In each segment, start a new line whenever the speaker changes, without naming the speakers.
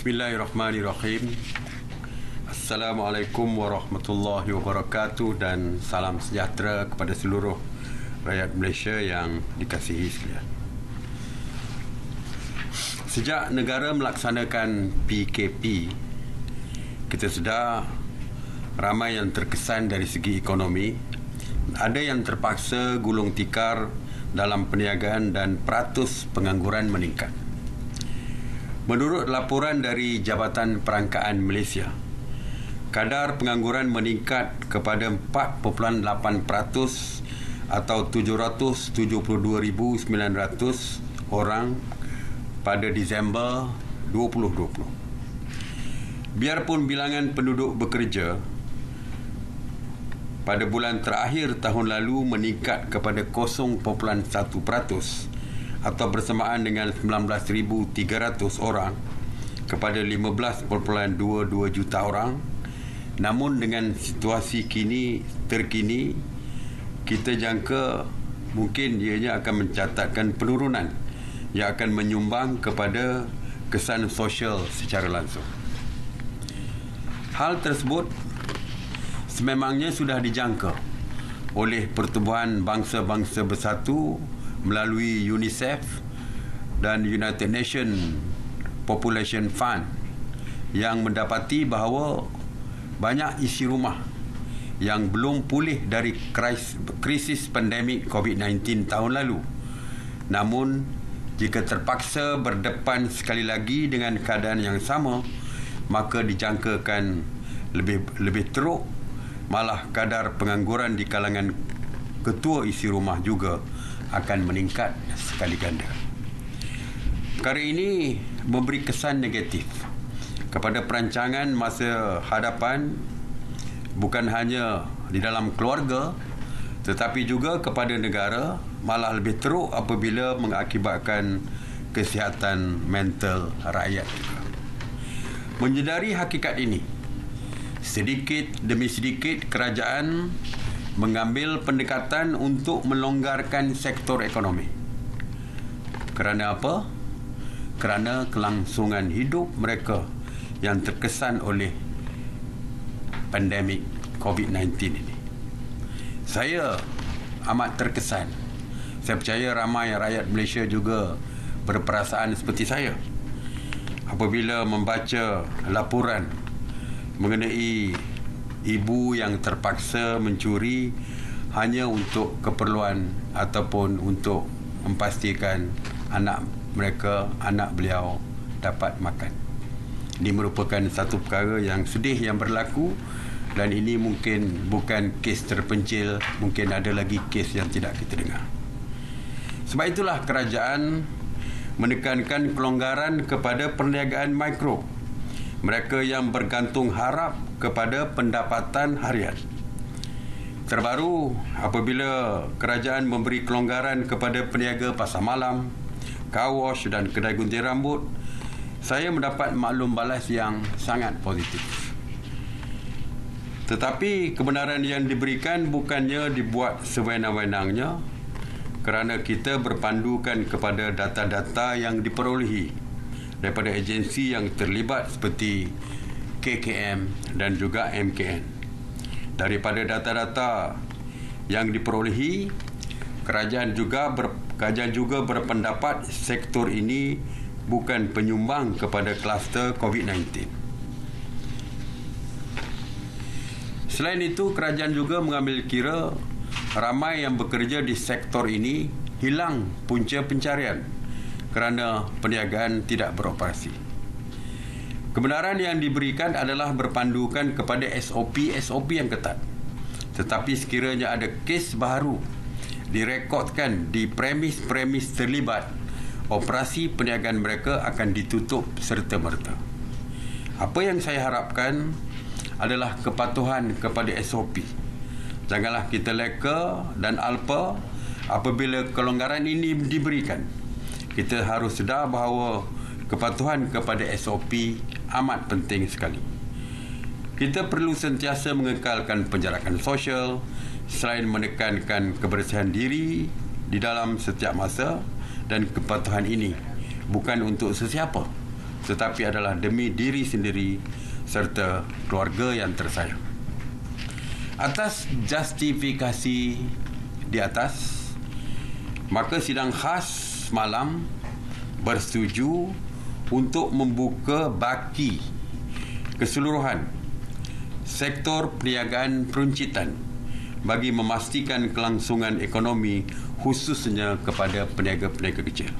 Bismillahirrahmanirrahim. Assalamualaikum warahmatullahi wabarakatuh dan salam sejahtera kepada seluruh rakyat Malaysia yang dikasihi sekalian. Sejak negara melaksanakan PKP, kita sedar ramai yang terkesan dari segi ekonomi, ada yang terpaksa gulung tikar dalam perniagaan dan peratus pengangguran meningkat. Menurut laporan dari Jabatan Perangkaan Malaysia, kadar pengangguran meningkat kepada 4.8% atau 772,900 orang pada Disember 2020. Biarpun bilangan penduduk bekerja pada bulan terakhir tahun lalu meningkat kepada 0.1% atau bersamaan dengan 19,300 orang kepada 15.22 juta orang. Namun dengan situasi terkini, kita jangka mungkin ianya akan mencatatkan penurunan yang akan menyumbang kepada kesan sosial secara langsung. Hal tersebut sememangnya sudah dijangka oleh Pertubuhan Bangsa-Bangsa Bersatu melalui UNICEF dan United Nations Population Fund yang mendapati bahawa banyak isi rumah yang belum pulih dari krisis pandemik COVID-19 tahun lalu. Namun, jika terpaksa berdepan sekali lagi dengan keadaan yang sama, maka dijangkakan lebih teruk, malah kadar pengangguran di kalangan ketua isi rumah juga akan meningkat sekali ganda. Perkara ini memberi kesan negatif kepada perancangan masa hadapan, bukan hanya di dalam keluarga tetapi juga kepada negara, malah lebih teruk apabila mengakibatkan kesihatan mental rakyat juga. Menyedari hakikat ini, sedikit demi sedikit kerajaan mengambil pendekatan untuk melonggarkan sektor ekonomi. Kerana apa? Kerana kelangsungan hidup mereka yang terkesan oleh pandemik COVID-19 ini. Saya amat terkesan. Saya percaya ramai rakyat Malaysia juga berperasaan seperti saya apabila membaca laporan mengenai ibu yang terpaksa mencuri hanya untuk keperluan ataupun untuk memastikan anak beliau dapat makan. Ini merupakan satu perkara yang sedih yang berlaku, dan ini mungkin bukan kes terpencil, mungkin ada lagi kes yang tidak kita dengar. Sebab itulah kerajaan menekankan kelonggaran kepada perniagaan mikro, mereka yang bergantung harap kepada pendapatan harian. Terbaru, apabila kerajaan memberi kelonggaran kepada peniaga pasar malam, car wash dan kedai gunting rambut, saya mendapat maklum balas yang sangat positif. Tetapi kebenaran yang diberikan bukannya dibuat sewenang-wenangnya, kerana kita berpandukan kepada data-data yang diperolehi daripada agensi yang terlibat seperti KKM dan juga MKN. Daripada data-data yang diperolehi, kerajaan juga berpendapat sektor ini bukan penyumbang kepada kluster COVID-19. Selain itu, kerajaan juga mengambil kira ramai yang bekerja di sektor ini hilang punca pencarian kerana perniagaan tidak beroperasi. Kebenaran yang diberikan adalah berpandukan kepada SOP yang ketat. Tetapi sekiranya ada kes baru direkodkan di premis-premis terlibat, operasi perniagaan mereka akan ditutup serta-merta. Apa yang saya harapkan adalah kepatuhan kepada SOP. Janganlah kita leka dan alpa apabila kelonggaran ini diberikan. Kita harus sedar bahawa kepatuhan kepada SOP amat penting sekali. Kita perlu sentiasa mengekalkan penjarakan sosial selain menekankan kebersihan diri di dalam setiap masa, dan kepatuhan ini bukan untuk sesiapa tetapi adalah demi diri sendiri serta keluarga yang tersayang. Atas justifikasi di atas, maka sidang khas malam bersetuju untuk membuka baki keseluruhan sektor perniagaan peruncitan bagi memastikan kelangsungan ekonomi khususnya kepada peniaga-peniaga kecil.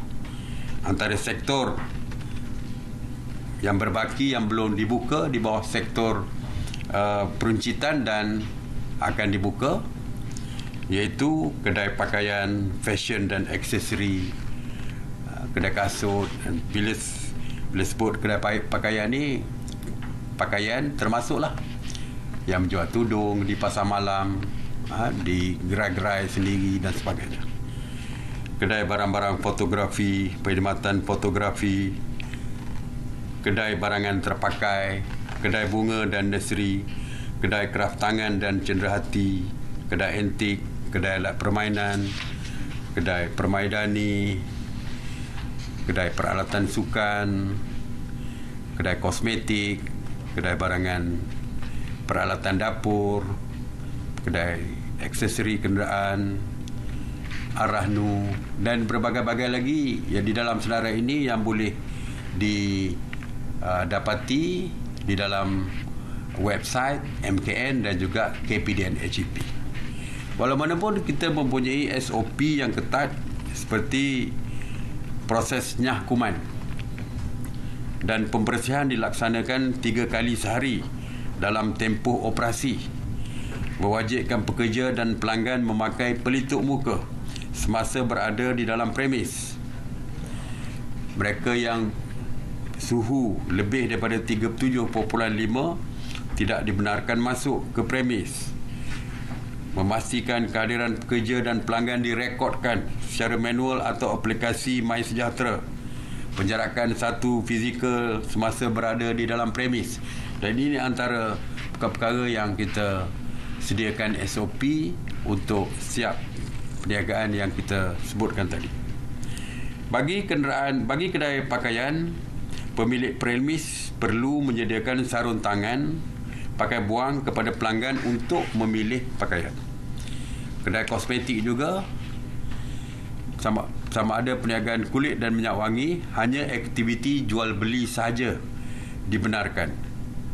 Antara sektor yang berbaki yang belum dibuka di bawah sektor peruncitan dan akan dibuka iaitu kedai pakaian, fashion dan aksesori, kedai kasut. Dan bila sebut kedai pakaian ni, pakaian termasuklah yang menjual tudung di pasar malam, di gerai-gerai sendiri dan sebagainya. Kedai barang-barang fotografi, perkhidmatan fotografi, kedai barangan terpakai, kedai bunga dan nursery, kedai kraft tangan dan cenderahati, kedai antik, kedai alat permainan, kedai permaidani, kedai peralatan sukan, kedai kosmetik, kedai barangan peralatan dapur, kedai aksesori kenderaan, arahnu dan berbagai-bagai lagi yang di dalam senarai ini yang boleh didapati di dalam website MKN dan juga KPDN HEP. Walaupun kita mempunyai SOP yang ketat seperti proses nyahkuman dan pembersihan dilaksanakan 3 kali sehari dalam tempoh operasi, mewajibkan pekerja dan pelanggan memakai pelitup muka semasa berada di dalam premis. Mereka yang suhu lebih daripada 37.5 tidak dibenarkan masuk ke premis. Memastikan kehadiran pekerja dan pelanggan direkodkan secara manual atau aplikasi MySejahtera. Penjarakan 1 fizikal semasa berada di dalam premis. Dan ini antara perkara-perkara yang kita sediakan SOP untuk siap perniagaan yang kita sebutkan tadi. Bagi kedai pakaian, pemilik premis perlu menyediakan sarung tangan pakai buang kepada pelanggan untuk memilih pakaian. Kedai kosmetik juga sama ada perniagaan kulit dan minyak wangi, hanya aktiviti jual beli sahaja dibenarkan.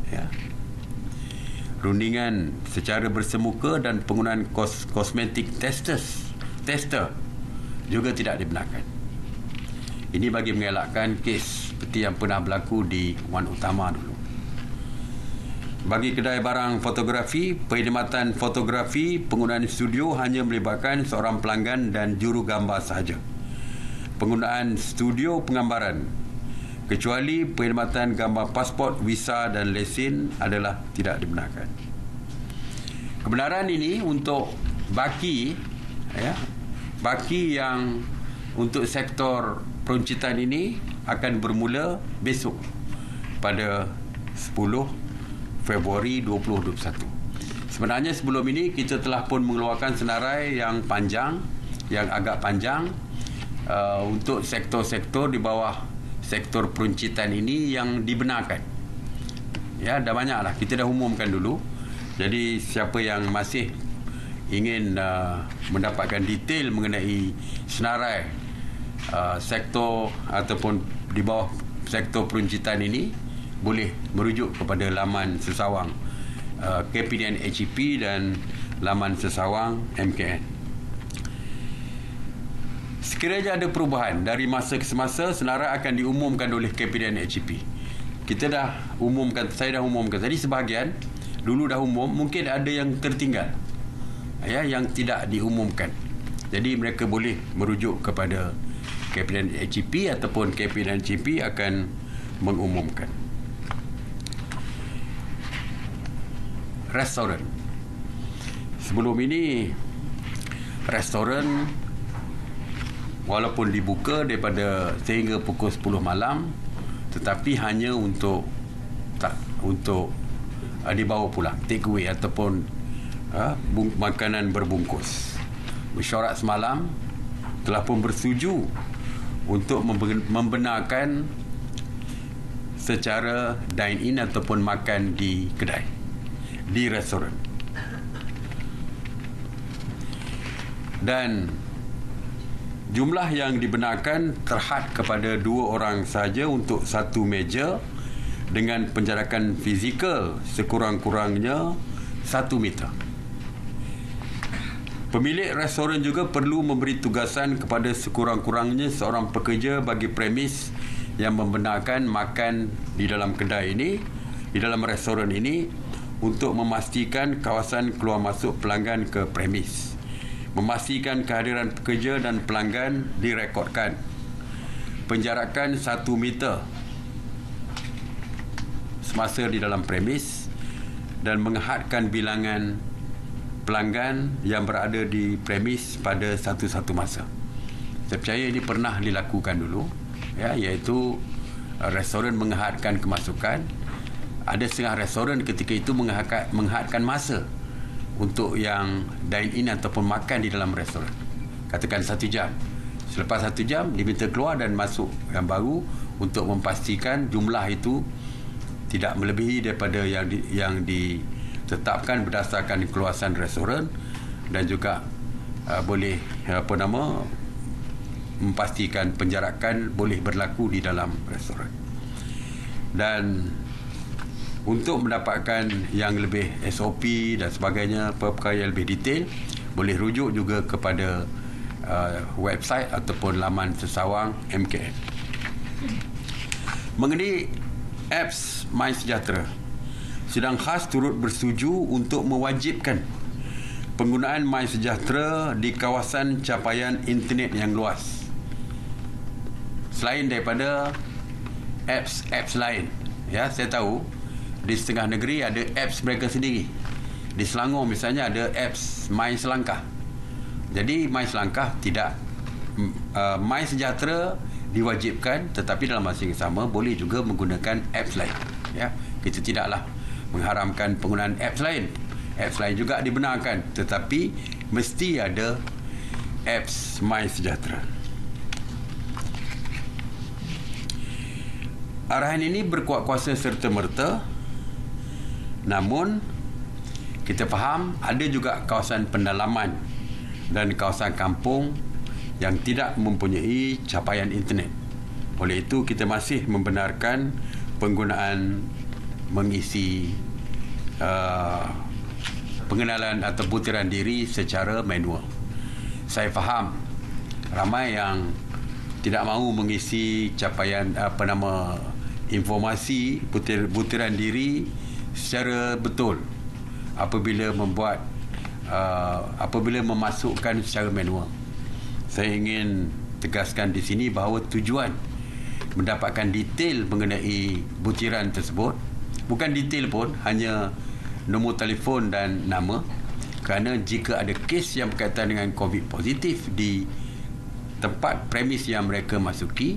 Ya. Rundingan secara bersemuka dan penggunaan kosmetik tester juga tidak dibenarkan. Ini bagi mengelakkan kes seperti yang pernah berlaku di Wan Utama dulu. Bagi kedai barang fotografi, perkhidmatan fotografi, penggunaan studio hanya melibatkan seorang pelanggan dan juru gambar sahaja. Penggunaan studio penggambaran, kecuali perkhidmatan gambar pasport, visa dan lesen adalah tidak dibenarkan. Kebenaran ini untuk baki yang untuk sektor peruncitan ini akan bermula besok pada 10 Februari 2021. Sebenarnya sebelum ini kita telah pun mengeluarkan senarai yang panjang, yang agak panjang untuk sektor-sektor di bawah sektor peruncitan ini yang dibenarkan. Ya, dah banyaklah. Kita dah umumkan dulu. Jadi siapa yang masih ingin mendapatkan detail mengenai senarai sektor ataupun di bawah sektor peruncitan ini, boleh merujuk kepada laman sesawang KPDN HEP dan laman sesawang MKN. Sekiranya ada perubahan dari masa ke semasa, senarai akan diumumkan oleh KPDN HEP. Saya dah umumkan tadi sebahagian, dulu dah umum, mungkin ada yang tertinggal, yang tidak diumumkan. Jadi mereka boleh merujuk kepada KPDN HEP ataupun KPDN HEP akan mengumumkan. Restoran. Sebelum ini restoran walaupun dibuka daripada sehingga pukul 10 malam, tetapi hanya untuk dibawa pulang, take away ataupun makanan berbungkus. Mesyuarat semalam telah pun bersetuju untuk membenarkan secara dine-in ataupun makan di kedai, di restoran. Dan jumlah yang dibenarkan terhad kepada 2 orang sahaja untuk satu meja dengan penjarakan fizikal sekurang-kurangnya 1 meter. Pemilik restoran juga perlu memberi tugasan kepada sekurang-kurangnya seorang pekerja bagi premis yang membenarkan makan di dalam kedai ini, di dalam restoran ini, untuk memastikan kawasan keluar masuk pelanggan ke premis, memastikan kehadiran pekerja dan pelanggan direkodkan, penjarakan 1 meter semasa di dalam premis, dan menghadkan bilangan pelanggan yang berada di premis pada satu-satu masa. Saya percaya ini pernah dilakukan dulu, ya, iaitu restoran menghadkan kemasukan. Ada setengah restoran ketika itu menghadkan masa untuk yang dine-in ataupun makan di dalam restoran. Katakan 1 jam. Selepas 1 jam diminta keluar dan masuk yang baru untuk memastikan jumlah itu tidak melebihi daripada yang ditetapkan berdasarkan keluasan restoran, dan juga boleh memastikan penjarakan boleh berlaku di dalam restoran. Dan untuk mendapatkan yang lebih SOP dan sebagainya, perkara yang lebih detail, boleh rujuk juga kepada website ataupun laman sesawang MKN. Mengenai apps MySejahtera, Sidang Khas turut bersetuju untuk mewajibkan penggunaan MySejahtera di kawasan capaian internet yang luas, selain daripada apps lain. Ya, saya tahu di setengah negeri ada apps mereka sendiri. Di Selangor misalnya ada apps My Selangkah. Jadi My Selangkah tidak, MySejahtera diwajibkan, tetapi dalam masa yang sama boleh juga menggunakan apps lain. Ya, kita tidaklah mengharamkan penggunaan apps lain. Apps lain juga dibenarkan, tetapi mesti ada apps MySejahtera. Arahan ini berkuat kuasa serta-merta, namun kita faham ada juga kawasan pendalaman dan kawasan kampung yang tidak mempunyai capaian internet. Oleh itu, kita masih membenarkan penggunaan mengisi pengenalan atau butiran diri secara manual. Saya faham ramai yang tidak mahu mengisi capaian informasi butiran diri secara betul apabila memasukkan secara manual. Saya ingin tegaskan di sini bahawa tujuan mendapatkan detail mengenai butiran tersebut, bukan detail pun, hanya nombor telefon dan nama, kerana jika ada kes yang berkaitan dengan COVID positif di tempat premis yang mereka masuki,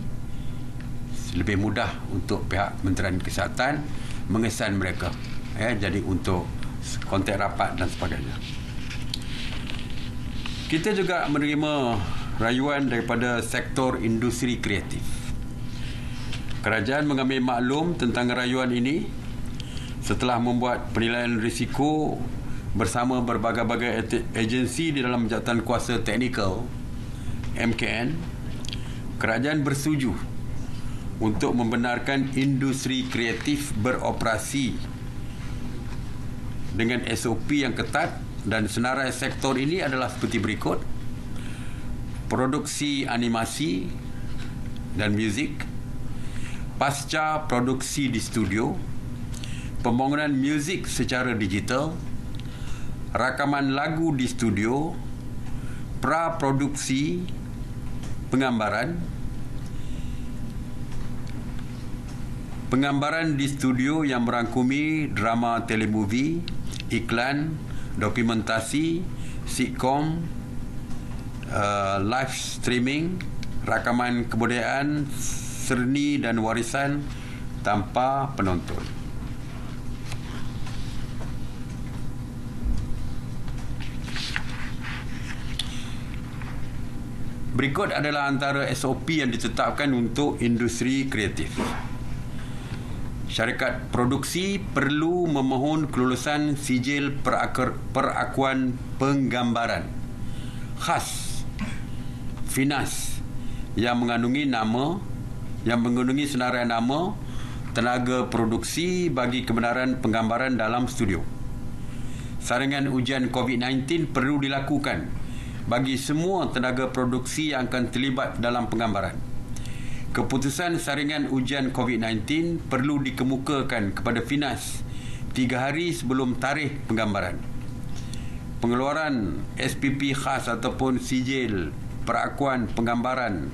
lebih mudah untuk pihak Kementerian Kesihatan mengesan mereka, ya, jadi untuk kontak rapat dan sebagainya. Kita juga menerima rayuan daripada sektor industri kreatif. Kerajaan mengambil maklum tentang rayuan ini setelah membuat penilaian risiko bersama berbagai-bagai agensi di dalam jawatan kuasa teknikal MKN. Kerajaan bersetuju untuk membenarkan industri kreatif beroperasi dengan SOP yang ketat, dan senarai sektor ini adalah seperti berikut: produksi animasi dan muzik, pasca produksi di studio, pembangunan muzik secara digital, rakaman lagu di studio, pra-produksi penggambaran di studio yang merangkumi drama telemovie, iklan, dokumentasi, sitcom, live streaming, rakaman kebudayaan, seni dan warisan tanpa penonton. Berikut adalah antara SOP yang ditetapkan untuk industri kreatif. syarikat produksi perlu memohon kelulusan sijil perakuan penggambaran khas FINAS yang mengandungi senarai nama tenaga produksi bagi kebenaran penggambaran dalam studio. Saringan ujian COVID-19 perlu dilakukan bagi semua tenaga produksi yang akan terlibat dalam penggambaran. Keputusan saringan ujian COVID-19 perlu dikemukakan kepada FINAS 3 hari sebelum tarikh penggambaran. Pengeluaran SPP khas ataupun sijil perakuan penggambaran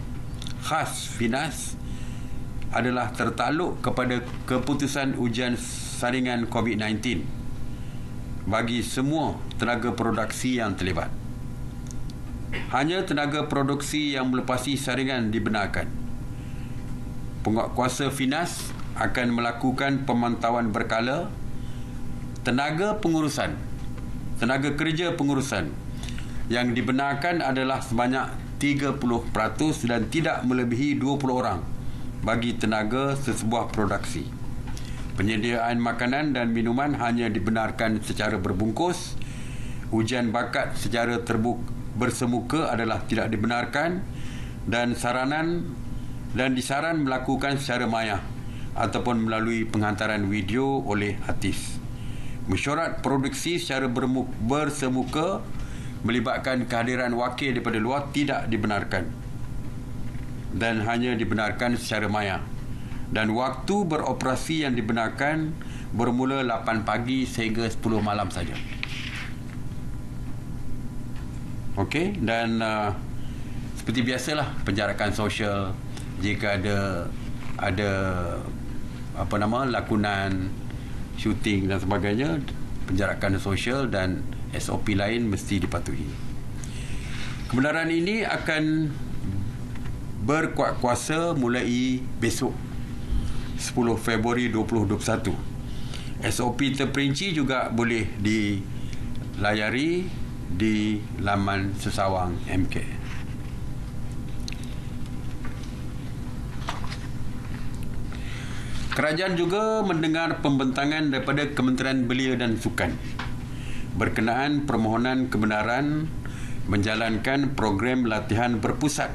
khas FINAS adalah tertakluk kepada keputusan ujian saringan COVID-19 bagi semua tenaga produksi yang terlibat. Hanya tenaga produksi yang melepasi saringan dibenarkan. Penguatkuasa FINAS akan melakukan pemantauan berkala tenaga kerja pengurusan yang dibenarkan adalah sebanyak 30% dan tidak melebihi 20 orang bagi tenaga sesebuah produksi. Penyediaan makanan dan minuman hanya dibenarkan secara berbungkus. Ujian bakat secara bersemuka adalah tidak dibenarkan dan disaran melakukan secara maya ataupun melalui penghantaran video oleh artis. Mesyuarat produksi secara bersemuka melibatkan kehadiran wakil daripada luar tidak dibenarkan dan hanya dibenarkan secara maya. Dan waktu beroperasi yang dibenarkan bermula 8 pagi sehingga 10 malam saja. Okey, dan seperti biasalah penjarakan sosial. Jika ada lakonan syuting dan sebagainya, penjarakan sosial dan SOP lain mesti dipatuhi. Kebenaran ini akan berkuat kuasa mulai besok 10 Februari 2021. SOP terperinci juga boleh dilayari di laman Sesawang MK. Kerajaan juga mendengar pembentangan daripada Kementerian Belia dan Sukan berkenaan permohonan kebenaran menjalankan program latihan berpusat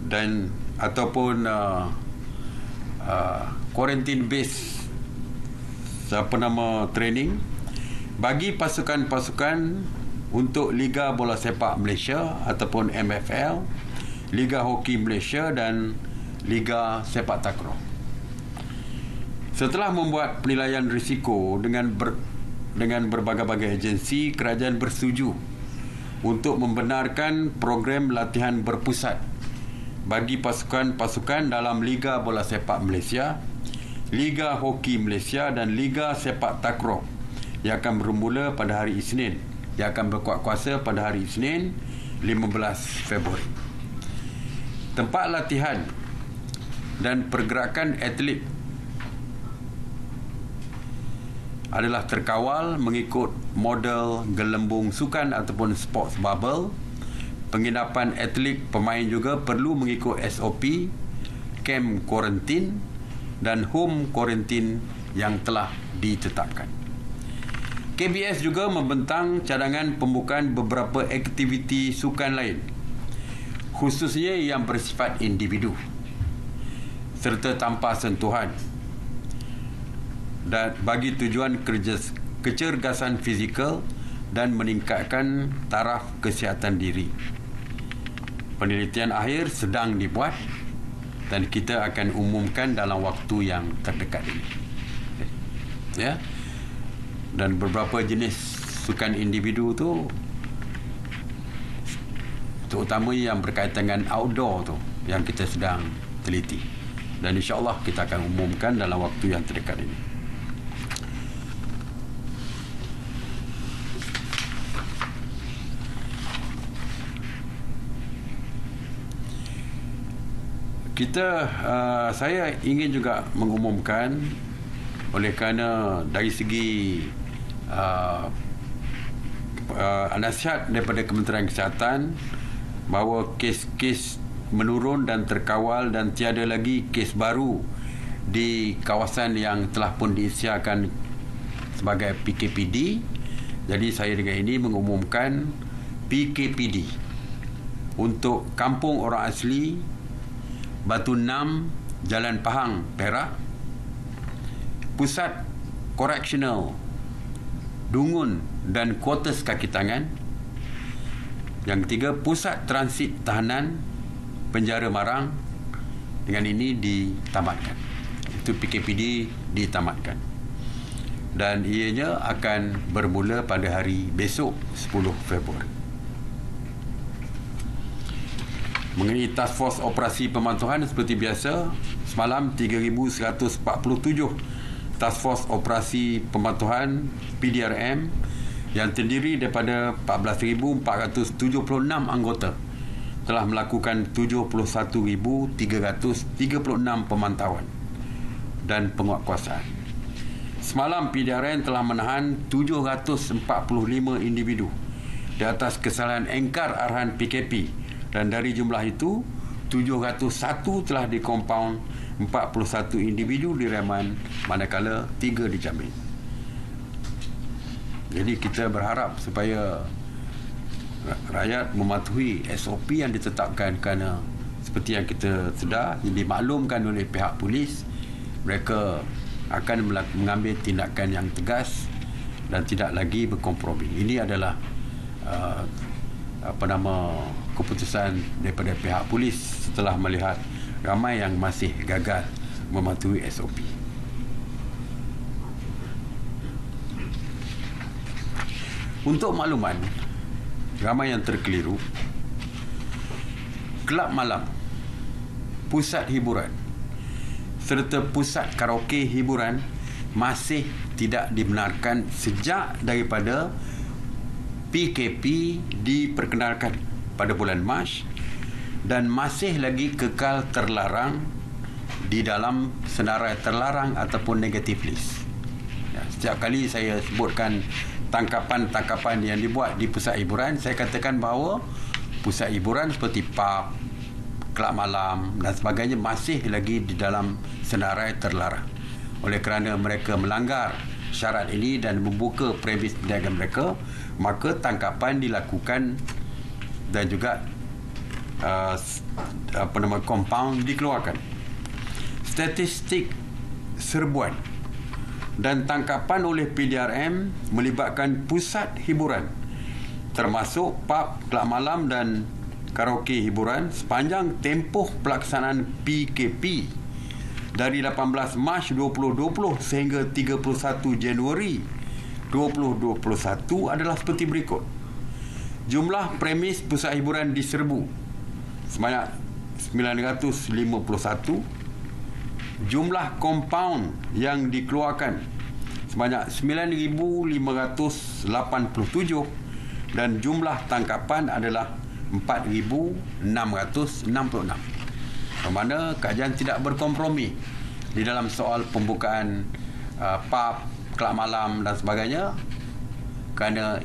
dan ataupun quarantine base training bagi pasukan-pasukan untuk Liga Bola Sepak Malaysia ataupun MFL, Liga Hoki Malaysia dan Liga Sepak Takraw. Setelah membuat penilaian risiko dengan berbagai-bagai agensi, kerajaan bersetuju untuk membenarkan program latihan berpusat bagi pasukan-pasukan dalam Liga Bola Sepak Malaysia, Liga Hoki Malaysia dan Liga Sepak Takraw yang akan bermula pada hari Isnin, yang akan berkuat kuasa pada hari Isnin 15 Februari. Tempat latihan dan pergerakan atlet adalah terkawal mengikut model gelembung sukan ataupun sports bubble. Penginapan atlet pemain juga perlu mengikut SOP camp quarantine dan home quarantine yang telah ditetapkan. KBS juga membentang cadangan pembukaan beberapa aktiviti sukan lain, khususnya yang bersifat individu serta tanpa sentuhan dan bagi tujuan kecergasan fizikal dan meningkatkan taraf kesihatan diri. Penelitian akhir sedang dibuat dan kita akan umumkan dalam waktu yang terdekat ini. Ya. Dan beberapa jenis sukan individu tu, terutama yang berkaitan dengan outdoor tu, yang kita sedang teliti. Dan insya-Allah kita akan umumkan dalam waktu yang terdekat ini. Saya ingin juga mengumumkan, oleh kerana dari segi nasihat daripada Kementerian Kesihatan bahawa kes-kes menurun dan terkawal dan tiada lagi kes baru di kawasan yang telah pun diisiakan sebagai PKPD. Jadi saya dengan ini mengumumkan PKPD untuk Kampung Orang Asli Batu 6 Jalan Pahang, Perak, Pusat Koreksional Dungun dan Kuartus Kaki Tangan. Yang ketiga, Pusat Transit Tahanan Penjara Marang. Dengan ini ditamatkan. Itu PKPD ditamatkan. Dan ianya akan bermula pada hari besok 10 Februari. Mengenai Task Force Operasi Pemantauan, seperti biasa, semalam 3,147 Task Force Operasi Pemantauan PDRM yang terdiri daripada 14,476 anggota telah melakukan 71,336 pemantauan dan penguatkuasaan. Semalam PDRM telah menahan 745 individu di atas kesalahan engkar arahan PKP, dan dari jumlah itu 701 telah dikompaun, 41 individu direman, manakala 3 dijamin. Jadi kita berharap supaya rakyat mematuhi SOP yang ditetapkan, kerana seperti yang kita sedar, yang dimaklumkan oleh pihak polis, mereka akan mengambil tindakan yang tegas dan tidak lagi berkompromi. Ini adalah keputusan daripada pihak polis setelah melihat ramai yang masih gagal mematuhi SOP. Untuk makluman, ramai yang terkeliru, kelab malam, pusat hiburan serta pusat karaoke hiburan masih tidak dibenarkan sejak daripada PKP diperkenalkan pada bulan Mac, dan masih lagi kekal terlarang di dalam senarai terlarang ataupun negative list. Ya, setiap kali saya sebutkan tangkapan-tangkapan yang dibuat di pusat hiburan, saya katakan bahawa pusat hiburan seperti pub, kelab malam dan sebagainya masih lagi di dalam senarai terlarang. Oleh kerana mereka melanggar syarat ini dan membuka premis perniagaan mereka, maka tangkapan dilakukan dan juga compound dikeluarkan. Statistik serbuan dan tangkapan oleh PDRM melibatkan pusat hiburan termasuk pub, kelab malam dan karaoke hiburan sepanjang tempoh pelaksanaan PKP dari 18 Mac 2020 sehingga 31 Januari 2021 adalah seperti berikut. Jumlah premis pusat hiburan diserbu sebanyak 951. Jumlah compound yang dikeluarkan sebanyak 9,587, dan jumlah tangkapan adalah 4,666. Bermakna kajian tidak berkompromi di dalam soal pembukaan pub, kelab malam dan sebagainya, kerana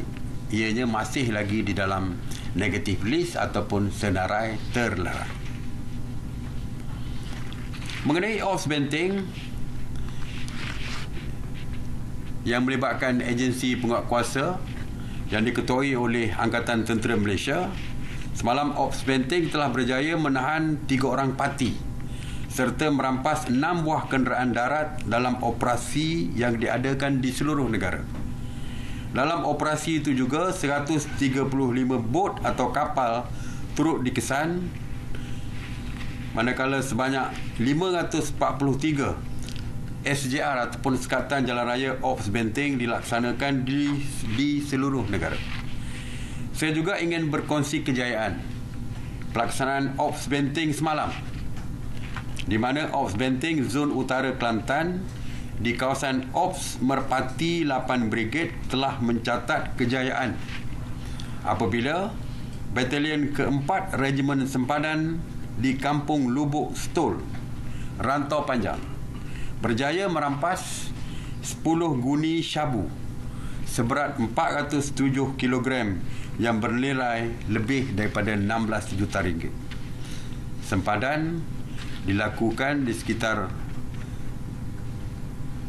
ianya masih lagi di dalam negative list ataupun senarai terlarang. Mengenai Ops Benteng yang melibatkan agensi penguatkuasa yang diketuai oleh Angkatan Tentera Malaysia, semalam Ops Benteng telah berjaya menahan 3 orang parti serta merampas 6 buah kenderaan darat dalam operasi yang diadakan di seluruh negara. Dalam operasi itu juga 135 bot atau kapal turut dikesan, manakala sebanyak 543 SJR ataupun Sekatan Jalan Raya Ops Benteng dilaksanakan di seluruh negara. Saya juga ingin berkongsi kejayaan pelaksanaan Ops Benteng semalam, di mana Ops Benteng Zon Utara Kelantan di kawasan Ops Merpati 8 Brigade telah mencatat kejayaan apabila Batalion ke-4 Regimen Sempadan di Kampung Lubuk Stol, Rantau Panjang, berjaya merampas 10 guni syabu seberat 407 kg yang bernilai lebih daripada 16 juta ringgit. Sempadan dilakukan di sekitar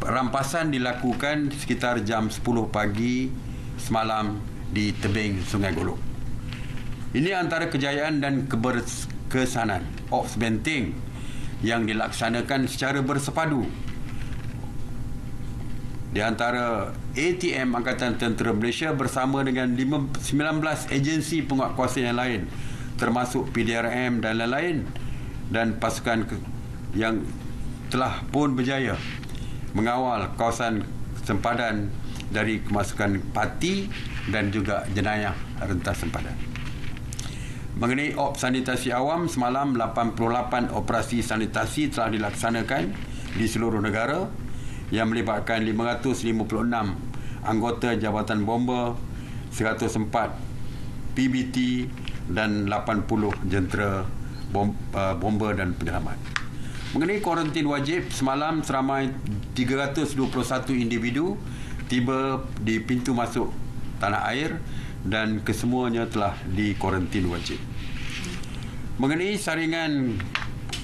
Rampasan dilakukan sekitar jam 10 pagi semalam di tebing Sungai Golok. Ini antara kejayaan dan keberkesanan Ops Benteng yang dilaksanakan secara bersepadu di antara ATM Angkatan Tentera Malaysia bersama dengan 19 agensi penguatkuasa yang lain, termasuk PDRM dan lain-lain, dan pasukan yang telah pun berjaya mengawal kawasan sempadan dari kemasukan parti dan juga jenayah rentas sempadan. Mengenai Ops Sanitasi Awam, semalam 88 operasi sanitasi telah dilaksanakan di seluruh negara yang melibatkan 556 anggota Jabatan Bomba, 104 PBT dan 80 jentera bomba dan penyelamat. Mengenai kuarantin wajib, semalam seramai 321 individu tiba di pintu masuk tanah air dan kesemuanya telah dikuarantin wajib. Mengenai saringan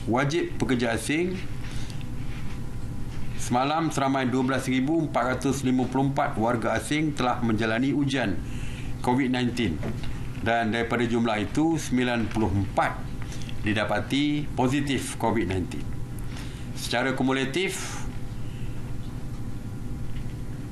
wajib pekerja asing, semalam seramai 12,454 warga asing telah menjalani ujian COVID-19 dan daripada jumlah itu 94 didapati positif COVID-19. Secara kumulatif,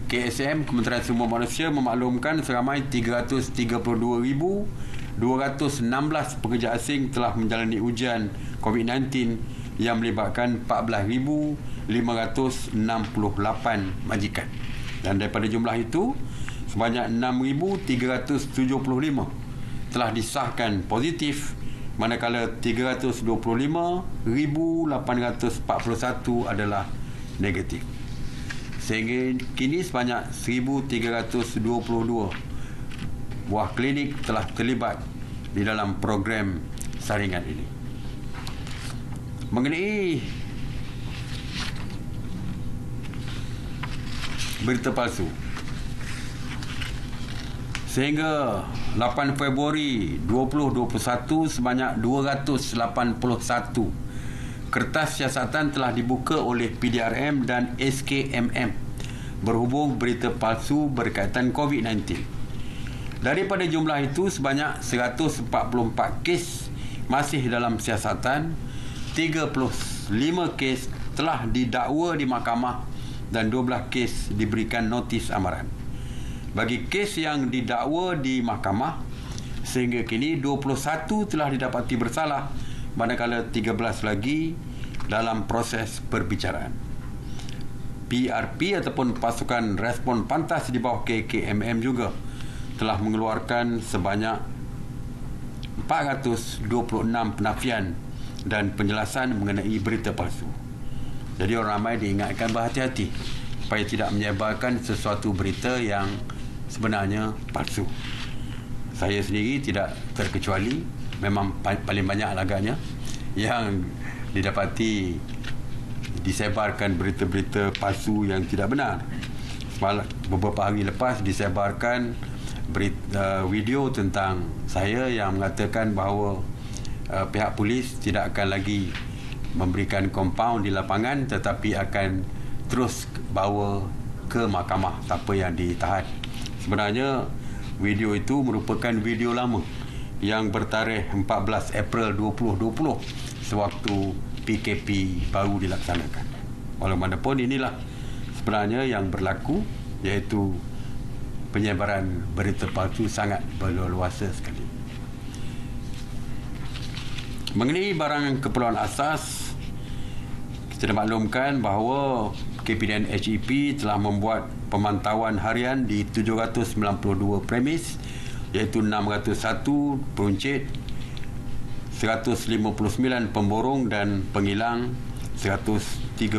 KSM, Kementerian Sumber Manusia, memaklumkan seramai 332,216 pekerja asing telah menjalani ujian COVID-19 yang melibatkan 14,568 majikan. Dan daripada jumlah itu, sebanyak 6,375 telah disahkan positif, manakala 325,841 adalah negatif. Sehingga kini sebanyak 1,322 buah klinik telah terlibat di dalam program saringan ini. Mengenai berita palsu, sehingga 8 Februari 2021 sebanyak 281 kertas siasatan telah dibuka oleh PDRM dan SKMM berhubung berita palsu berkaitan COVID-19. Daripada jumlah itu, sebanyak 144 kes masih dalam siasatan, 35 kes telah didakwa di mahkamah dan 12 kes diberikan notis amaran. Bagi kes yang didakwa di mahkamah, sehingga kini 21 telah didapati bersalah, manakala 13 lagi dalam proses perbicaraan. PRP ataupun Pasukan Respon Pantas di bawah KKMM juga telah mengeluarkan sebanyak 426 penafian dan penjelasan mengenai berita palsu. Jadi orang ramai diingatkan berhati-hati supaya tidak menyebarkan sesuatu berita yang sebenarnya palsu. Saya sendiri tidak terkecuali, memang paling banyak agaknya yang didapati disebarkan berita-berita palsu yang tidak benar. Beberapa hari lepas disebarkan video tentang saya yang mengatakan bahawa pihak polis tidak akan lagi memberikan kompaun di lapangan, tetapi akan terus bawa ke mahkamah siapa yang ditahan. Sebenarnya video itu merupakan video lama yang bertarikh 14 April 2020 sewaktu PKP baru dilaksanakan. Walaupun inilah sebenarnya yang berlaku, iaitu penyebaran berita palsu sangat berluasa sekali. Mengenai barang keperluan asas, kita maklumkan bahawa KPDN HEP telah membuat pemantauan harian di 792 premis, iaitu 601 peruncit, 159 pemborong dan penghilang 132.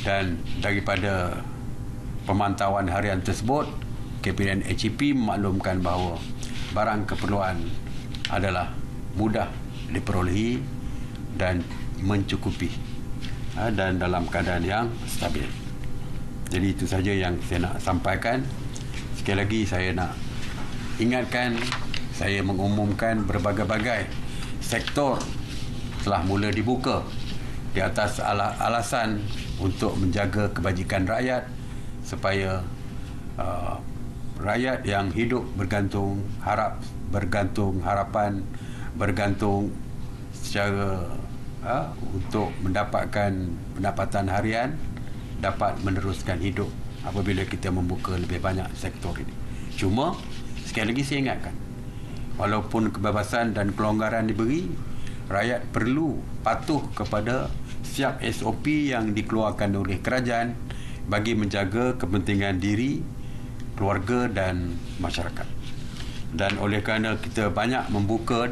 Dan daripada pemantauan harian tersebut, KPDN HEP memaklumkan bahawa barang keperluan adalah mudah diperolehi dan mencukupi dan dalam keadaan yang stabil. Jadi itu saja yang saya nak sampaikan. Sekali lagi saya nak ingatkan, saya mengumumkan berbagai-bagai sektor telah mula dibuka, di di atas alasan untuk menjaga kebajikan rakyat supaya rakyat yang hidup bergantung harapan, bergantung secara untuk mendapatkan pendapatan harian dapat meneruskan hidup apabila kita membuka lebih banyak sektor ini. Cuma sekali lagi saya ingatkan, walaupun kebebasan dan kelonggaran diberi, rakyat perlu patuh kepada setiap SOP yang dikeluarkan oleh kerajaan bagi menjaga kepentingan diri, keluarga dan masyarakat. Dan oleh kerana kita banyak membuka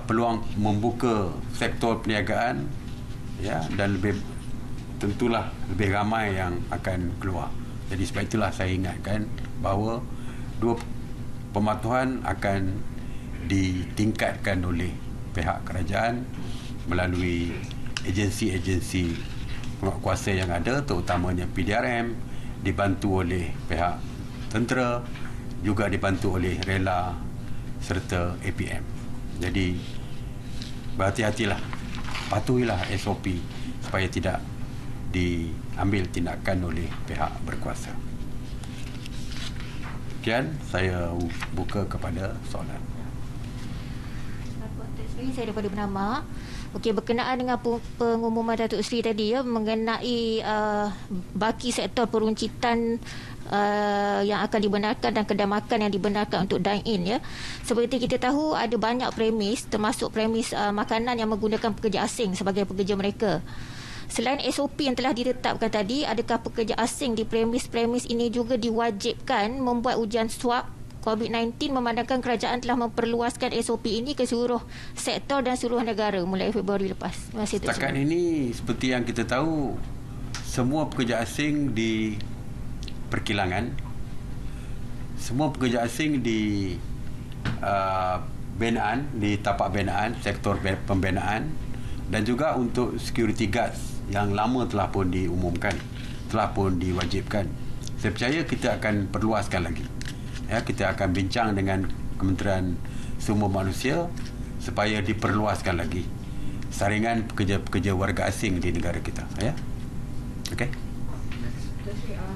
peluang membuka sektor perniagaan, ya, dan tentulah lebih ramai yang akan keluar. Jadi sebab itulah saya ingatkan bahawa dua pematuhan akan ditingkatkan oleh pihak kerajaan melalui agensi-agensi penguatkuasa yang ada, terutamanya PDRM, dibantu oleh pihak tentera, juga dibantu oleh rela serta APM. Jadi berhati-hatilah, patuhilah SOP supaya tidak diambil tindakan oleh pihak berkuasa. Sekian, saya buka kepada soalan.
Saya daripada Bernama. Okey, berkenaan dengan pengumuman Datuk Seri tadi, ya, mengenai baki sektor peruncitan yang akan dibenarkan dan kedai makan yang dibenarkan untuk dine-in, ya. Seperti kita tahu, ada banyak premis, termasuk premis makanan yang menggunakan pekerja asing sebagai pekerja mereka. Selain SOP yang telah ditetapkan tadi, adakah pekerja asing di premis-premis ini juga diwajibkan membuat ujian swab COVID-19, memandangkan kerajaan telah memperluaskan SOP ini ke seluruh sektor dan seluruh negara mulai Februari lepas? Terima kasih.
Setakat ini, seperti yang kita tahu, semua pekerja asing di perkilangan, semua pekerja asing di binaan, di tapak binaan, sektor pembinaan, dan juga untuk security guards yang lama telah pun diumumkan, telah pun diwajibkan. Saya percaya kita akan perluaskan lagi. Ya, kita akan bincang dengan Kementerian Sumber Manusia supaya diperluaskan lagi saringan pekerja-pekerja warga asing di negara kita. Ya, okey.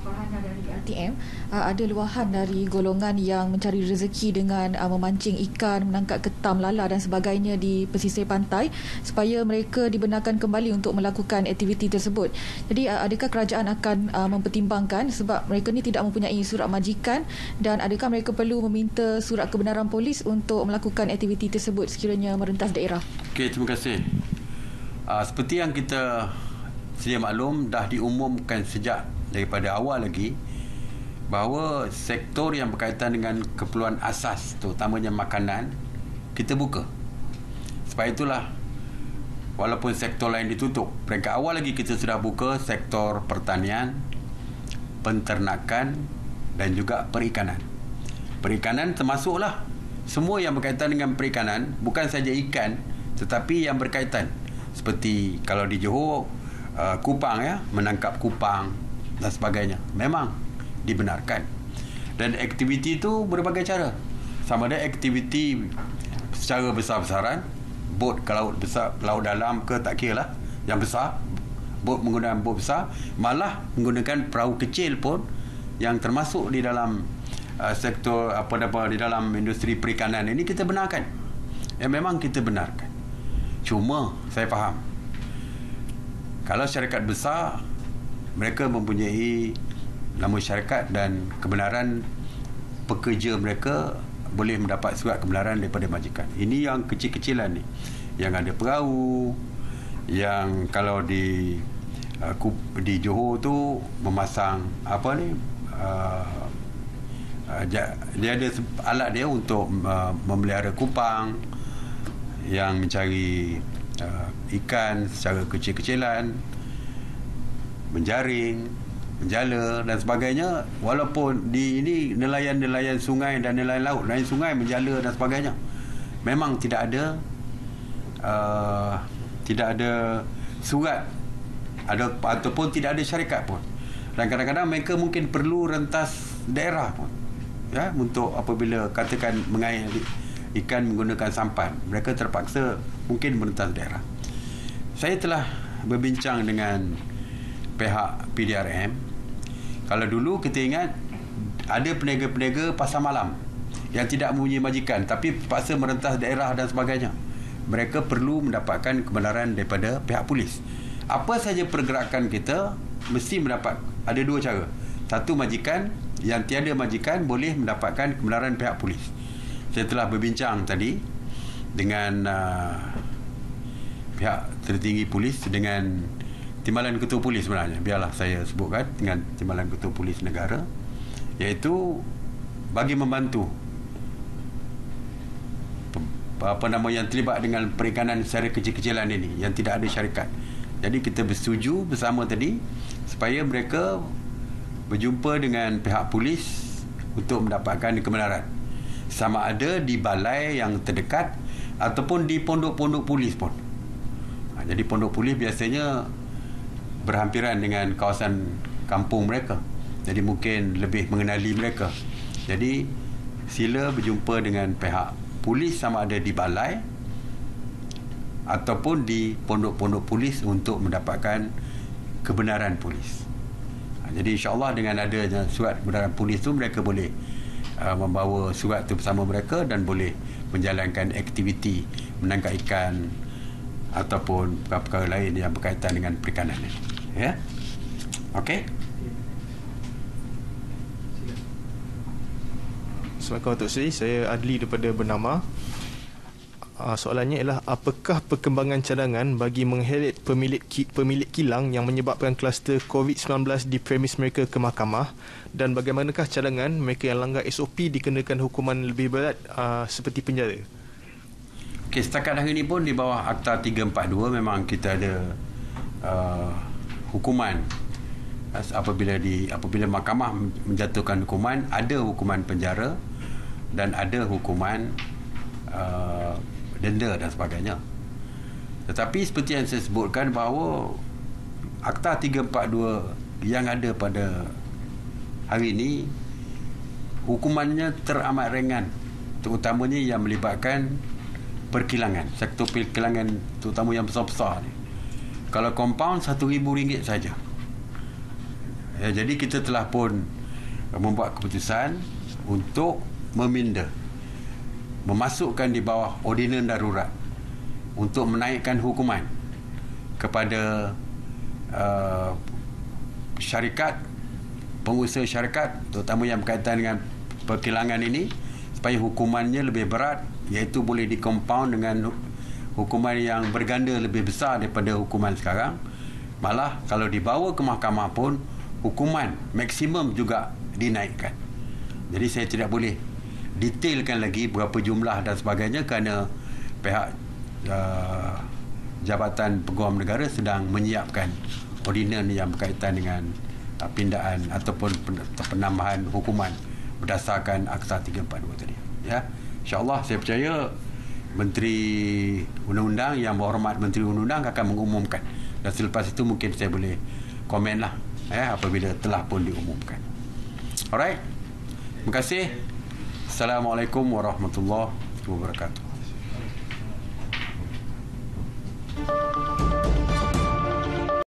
Farhana dari RTM, ada luahan dari golongan yang mencari rezeki dengan memancing ikan, menangkap ketam, lala dan sebagainya di pesisir pantai supaya mereka dibenarkan kembali untuk melakukan aktiviti tersebut. Jadi adakah kerajaan akan mempertimbangkan, sebab mereka ni tidak mempunyai surat majikan, dan adakah mereka perlu meminta surat kebenaran polis untuk melakukan aktiviti tersebut sekiranya merentas daerah?
Okey, terima kasih. Seperti yang kita sedia maklum, dah diumumkan sejak daripada awal lagi bahawa sektor yang berkaitan dengan keperluan asas, terutamanya makanan, kita buka. Sebab itulah, walaupun sektor lain ditutup, peringkat awal lagi kita sudah buka sektor pertanian, penternakan dan juga perikanan. Perikanan termasuklah semua yang berkaitan dengan perikanan, bukan saja ikan tetapi yang berkaitan, seperti kalau di Johor, kupang, ya, menangkap kupang dan sebagainya, memang dibenarkan. Dan aktiviti itu berbagai cara. Sama ada aktiviti secara besar-besaran, bot ke laut besar, laut dalam ke tak kira lah, yang besar, bot menggunakan bot besar, malah menggunakan perahu kecil pun yang termasuk di dalam sektor di dalam industri perikanan ini kita benarkan. Ya, memang kita benarkan. Cuma saya faham, kalau syarikat besar, mereka mempunyai nama syarikat dan kebenaran pekerja mereka boleh mendapat surat kebenaran daripada majikan. Ini yang kecil-kecilan ni, yang ada perahu, yang kalau di Johor tu memasang dia ada alat dia untuk memelihara kupang yang mencari ikan secara kecil-kecilan, menjaring, menjala dan sebagainya. Walaupun di ini nelayan-nelayan sungai dan nelayan laut, nelayan sungai menjala dan sebagainya, memang tidak ada surat ataupun tidak ada syarikat pun. Dan kadang-kadang mereka mungkin perlu rentas daerah pun, ya, untuk apabila katakan mengair ikan menggunakan sampan, mereka terpaksa mungkin merentas daerah. Saya telah berbincang dengan pihak PDRM. Kalau dulu kita ingat ada peniaga-peniaga pasar malam yang tidak mempunyai majikan tapi terpaksa merentas daerah dan sebagainya. Mereka perlu mendapatkan kebenaran daripada pihak polis. Apa saja pergerakan kita mesti mendapat, ada dua cara. Satu, majikan. Yang tiada majikan boleh mendapatkan kebenaran pihak polis. Saya telah berbincang tadi dengan pihak tertinggi polis, dengan Timbalan Ketua Polis sebenarnya, biarlah saya sebutkan, dengan Timbalan Ketua Polis Negara, iaitu bagi membantu yang terlibat dengan perikanan secara kecil-kecilan ini yang tidak ada syarikat. Jadi kita bersetuju bersama tadi supaya mereka berjumpa dengan pihak polis untuk mendapatkan kebenaran, sama ada di balai yang terdekat ataupun di pondok-pondok polis pun. Jadi pondok polis biasanya berhampiran dengan kawasan kampung mereka, jadi mungkin lebih mengenali mereka. Jadi sila berjumpa dengan pihak polis sama ada di balai ataupun di pondok-pondok polis untuk mendapatkan kebenaran polis. Jadi insya-Allah dengan adanya surat kebenaran polis tu, mereka boleh membawa surat tu bersama mereka dan boleh menjalankan aktiviti menangkap ikan ataupun perkara-perkara lain yang berkaitan dengan perikanan ini. Ya. Okey.
Assalamualaikum Datuk Seri, saya Adli daripada Bernama. Soalannya ialah, apakah perkembangan cadangan bagi mengheret pemilik kilang yang menyebabkan kluster COVID-19 di premis mereka ke mahkamah, dan bagaimanakah cadangan mereka yang langgar SOP dikenakan hukuman lebih berat seperti penjara?
Okey, setakat hari ini pun di bawah Akta 342 memang kita ada hukuman. Apabila mahkamah menjatuhkan hukuman, ada hukuman penjara dan ada hukuman denda dan sebagainya. Tetapi seperti yang saya sebutkan bahawa Akta 342 yang ada pada hari ini hukumannya teramat ringan, terutamanya yang melibatkan perkilangan, sektor perkilangan terutama yang besar-besar ni. Kalau compound RM1,000 saja. Jadi kita telah pun membuat keputusan untuk meminda, memasukkan di bawah ordinan darurat untuk menaikkan hukuman kepada syarikat, pengusaha syarikat terutama yang berkaitan dengan perkilangan ini, supaya hukumannya lebih berat, iaitu boleh di-compound dengan hukuman yang berganda lebih besar daripada hukuman sekarang. Malah kalau dibawa ke mahkamah pun hukuman maksimum juga dinaikkan. Jadi saya tidak boleh detailkan lagi berapa jumlah dan sebagainya kerana pihak Jabatan Peguam Negara sedang menyiapkan ordinan yang berkaitan dengan pindaan ataupun penambahan hukuman berdasarkan Akta 342 tadi. Ya, insya-Allah saya percaya Menteri Undang-Undang, Yang Berhormat Menteri Undang-Undang akan mengumumkan, dan selepas itu mungkin saya boleh komenlah apabila telah pun diumumkan. Alright. Terima kasih. Assalamualaikum warahmatullahi wabarakatuh.